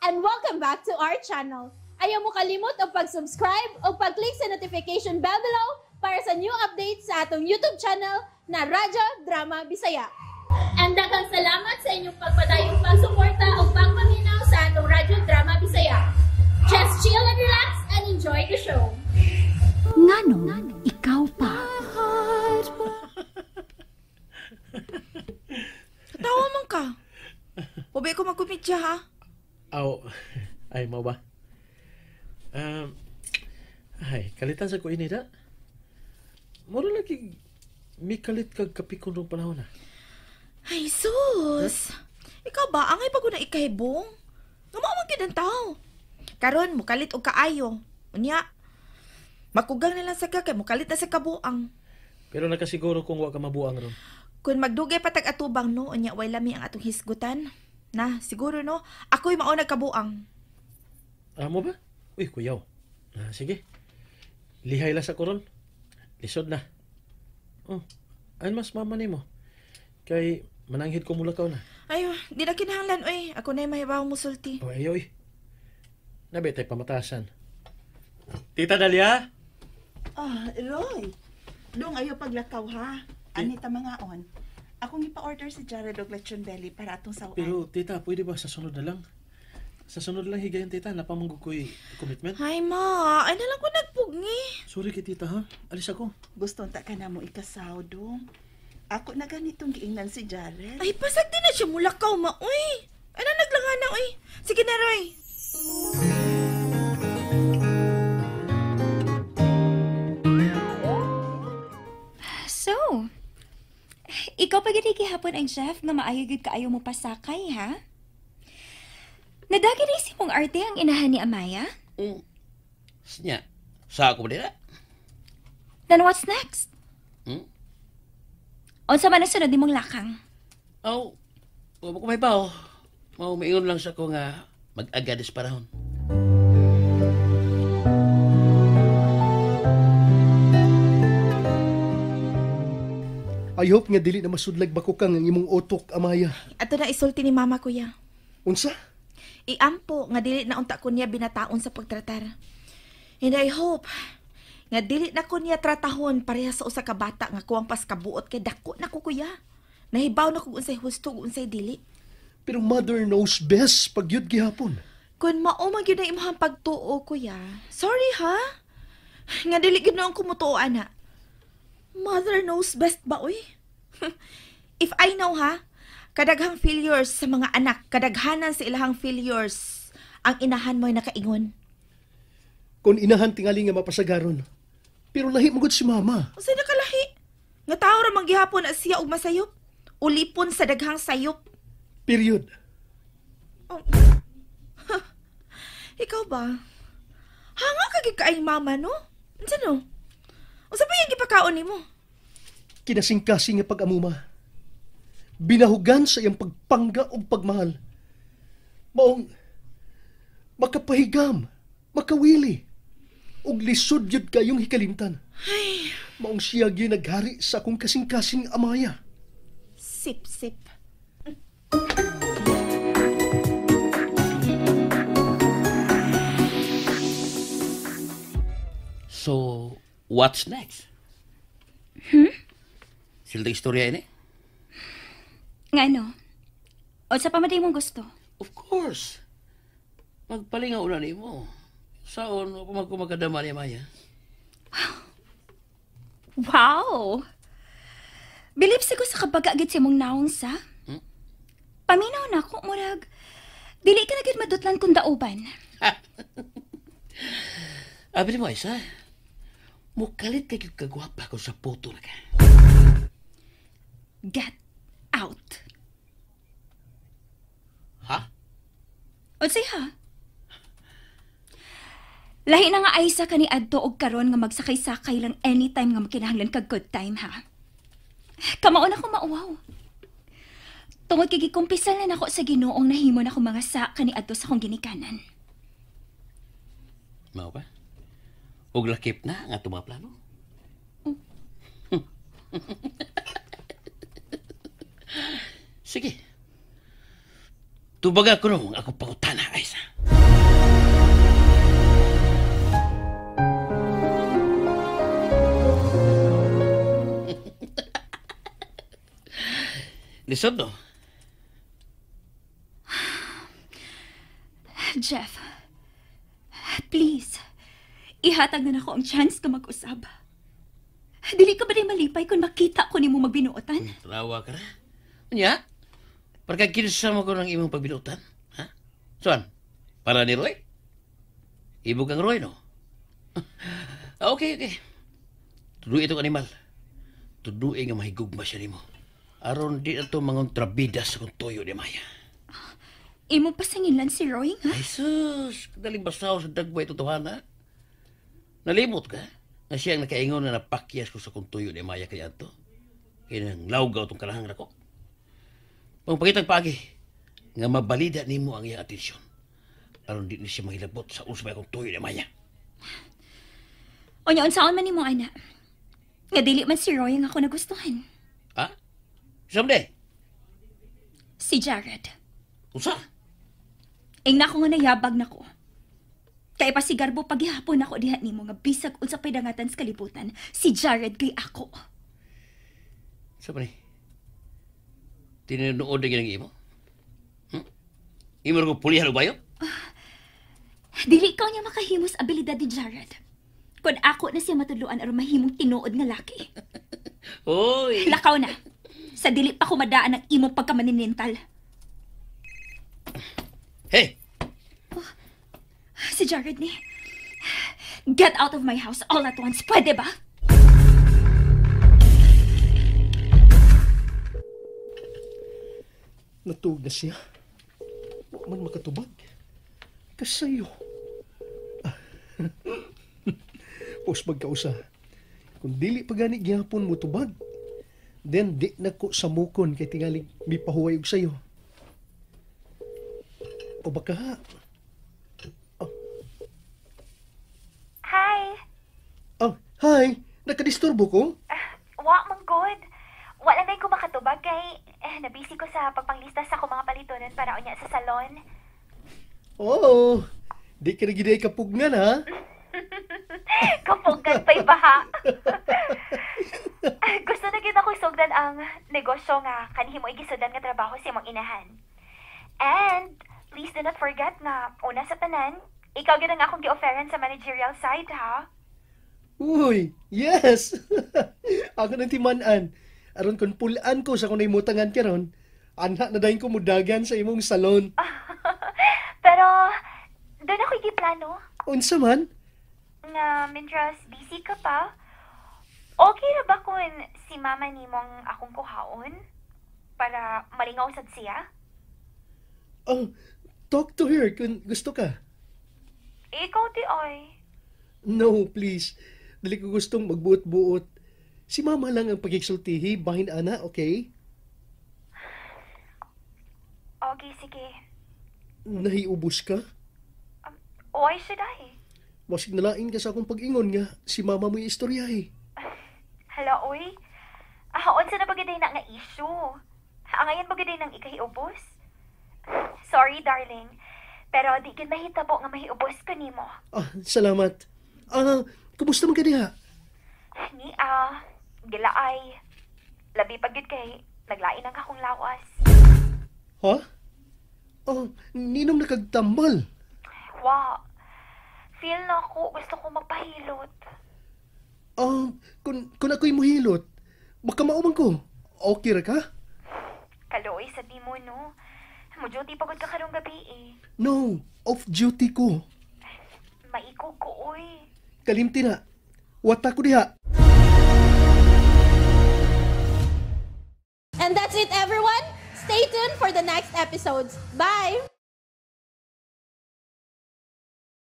and welcome back to our channel. Ayaw mo kalimot o pag-subscribe o pag-click sa notification bell below para sa new updates sa atong YouTube channel na Radyo Drama Bisaya. And daghang salamat sa inyong pagpadayong pagsuporta o pagpaminaw sa atong Radyo Drama Bisaya. Just chill and relax and enjoy the show. Ngano, ikaw pa. Tawa man ka. Pabi ko magkumidya ha. Ay mo ba? Ay, kalitan sa ko ini da. Mura lagi may kalit kag kapikon rong panahon na. Ay sus. Ikaw ba angay pa ko na ikahibong? Ngamamagid ang tao. Karon mukalit og kaayo. Unya. Makugang na lang sa kay mukalit na sa kabuang. Pero nakasiguro kung wa ka mabuang ron. Kung magdugay patag atubang no, unya way lami ang atong hisgutan. Na, siguro no, ako'y mao nagkabuang. Amo ba? Uy, kuyaw. Sige. Lihay lang sa koron. Lisod na. Ay mas mama ni mo. Kay mananghid ko mulakaw na. Ayo, di na kinahanglan oy. Ako na'y mahibaw mo sulti. Ayoy. Nabi tay pamatasan. Tita Dalia? Roy. Dong ayo paglakaw ha. Anita mga on. Akong ipa-order si Jared og lechon belly para atong sawan. Pero tita, pwede ba sa sunod na lang? Sa sunod lang higayon tita, napamanggo ko'y commitment. Ay ma, ay na lang ko nagpugni. Sorry kay tita ha, alis ako. Gusto ta ka na mo ikasaw dong. Ako na ganitong giingnan si Jared. Ay, pasag din na siya mulakaw ma, uy. Ay na naglangan na, uy. Sige na, Roy. So, ikaw pa gid gihapon ang chef nga maayo gid kaayo mo pasakay, ha? Nadagi rin si mong arte ang inahan ni Amaya? Nya, sa ako ba nila? Then what's next? Unsa man ang sunod ni mong lakang? Wala ko may bao. Maingon lang sa ko nga mag-agadis parahon. I hope nga dili na masudlag bako kang ang imong otok, Amaya. Ato na isulti ni mama kuya. Unsa? Iampo nga dili na unta ko niya binataon sa pagtratar. And I hope nga dili na ko niya tratahon pareha sa usa ka bata nga kuwang pas kabuot kay dako na ko kuya. Nahibaw na ko unsay husto ug unsay dili. Pero mother knows best pag yun gihapon. Kun mao man gyud na imong pagtuo kuya. Sorry ha. Nga dili gyud na ang kumutuo ana. Mother knows best ba oy? If I know ha, kadaghang failures sa mga anak, kadaghanan sa ilahang failures ang inahan mo'y nakaingon. Kung inahan tingali nga mapasagaron. Pero lahi magod si mama. Unsay nakalahi? Nga tao ra man gihapon na siya og masayop. Ulipon sa daghang sayop. Period. Oh. Ikaw ba? Hanga ka gid kaayong mama no? Unsa no? Unsa pa yung gipakaon nimo? Kinasingkasing nga pag-amuma. Binahugan sa iyang pagpangga o pagmahal. Maong makapahigam, makawili, ug lisod yun kayong hikalimtan. Ay, Maong siya gyud naghari sa akong kasing-kasing Amaya. sip-sip. So, what's next? Sila istorya ini? Nga ano? Unsa pa man mong gusto? Of course. Magpalingaw na ni mo. Saon, pa magkumakadama ni Maya. Wow! Bilib ko sa kabagagit si mong naong sa. Paminaw na ako, murag. Dili ka na gid madutlan kung dauban. Abi mo, Isa. Mukalit ka kagwapa ko sa photo na ka. Get out. Ha? Unsay ha? Lahi na nga Aisa ka ni adto og karon nga magsakay-sakay lang anytime nga makinahanglan kag good time ha. Kamao na ko mauwaw. Tungod kay gikumpisal na nako sa Ginoong nahimo na ko mga sa kani adto sa akong ginikanan. Mao ba? Og lakip na nga tumaplano. Sige. Tubaga ko nung ako pangutana, Aisa. Lisod no? Jeff, please, ihatag na nako ang chance ka mag-usab. Dili ka ba rin malipay kung makita ko ni mo magbinuotan? Trawa ka na. Unya? Pagkakinsa mo ko ng imong pagbinutan? Ha? Saan? Para ni Roy? Ibog ang Roy, no? Okay. Tuduin itong animal. Tuduin nga mahigugma siya ni mo. Aron di na ito mga trabidas kung tuyo ni Maya. Imo pasingilan si Roy, ha? Ay sus, daling basaw sa dagway tutuhana. Nalimot ka? Na siya ang nakaingon na napakyas ko sa kung tuyo ni Maya kaya ito. Kaya nang lawgaw itong kalahang na ko. Pagpakitang pagi, nga mabalida ni mo ang iyang atensyon. Aron di ni siya mahilabot sa usbay kung tuyo ni Maya. O niya, unsaon man ni mo, ana? Nga dili man si Roy ang ako nagustuhan. Ha? Samde? Si Jared. Usa? Ing na ako nga nayabag na ko. Kaya pa si Garbo paghihapon ako diha nimo nga bisag unsa pay dangatan sa kalibutan, si Jared kay ako. Sa pa ni? Tinunood na ginang imo? Imo rin ko pulihan o bayo? Dili ikaw niya makahimos abilidad ni Jared. Kung ako na siya matuluan aron mahimong tinuod nga laki. Hoy! Lakaw na. Sa dili pa ko madaan ang imong pagkamaninintal. Hey! Si Jared ni. Get out of my house all at once. Pwede ba? Natug na siya. Wa man makatubag. Kasayo. Pos magkausa. Kung dili pa gani gihapon mo tubag, then di na ko samukon kay tingali mipahuway og sayo. O baka ha? Hi. Oh, hi! Nakadisturbo ko? Wa man good. Wala na ko makatubag kay nabisi ko sa pagpanglista sa akong mga palitonon para unya sa salon. Oo. Di ka na giday kapugnan ha? Kapugan pa'y baha. Gusto na gid ako isugdan ang negosyo nga kanhi mo igisudan nga trabaho sa imong inahan. And please do not forget nga una sa tanan, ikaw gid ang akong gi-offeran sa managerial side ha. Uy, yes! Ako nang timan-an. Aron kon pulaan ko sa kunay mutangan karon, anha na dayon ko mudagan sa imong salon. Pero doon ako giplano Unsa man? nga mintras busy ka pa. Okay ra ba kung si mama nimong akong kuhaon para malingaw sad siya? Oh, talk to her kung gusto ka. Ikaw di ay. No, please. Dili ko gustong magbuot-buot. Si mama lang ang pagkiksultihi, bahin ana, okay? Okay, sige. Nahiubos ka? Why should I? Wasig nalain ka sa akong pag-ingon nga si mama mo yung istorya eh. Hala, uy. Unsa na bagaday na nga issue? Angayan bagaday nang ikahiubos? Sorry, darling. Pero di gid mahitabo nga mahiubos ka nimo. Ah, salamat. Kumusta man ka diha? Ni, gilaay. Labi pa gid kay naglain ang akong lawas. Ha? Ninom na kagtambal. Wow. Feel na ako. Gusto ko magpahilot. Kung ako'y muhilot, baka mauman ko. Okay ra ka? Kaloy, sabi mo, no? Mo-duty pagod ka karong gabi, eh. No, off duty ko. Maikog ko, uy. Kalimti na. Wata ko diha. And that's it, everyone. Stay tuned for the next episodes. Bye!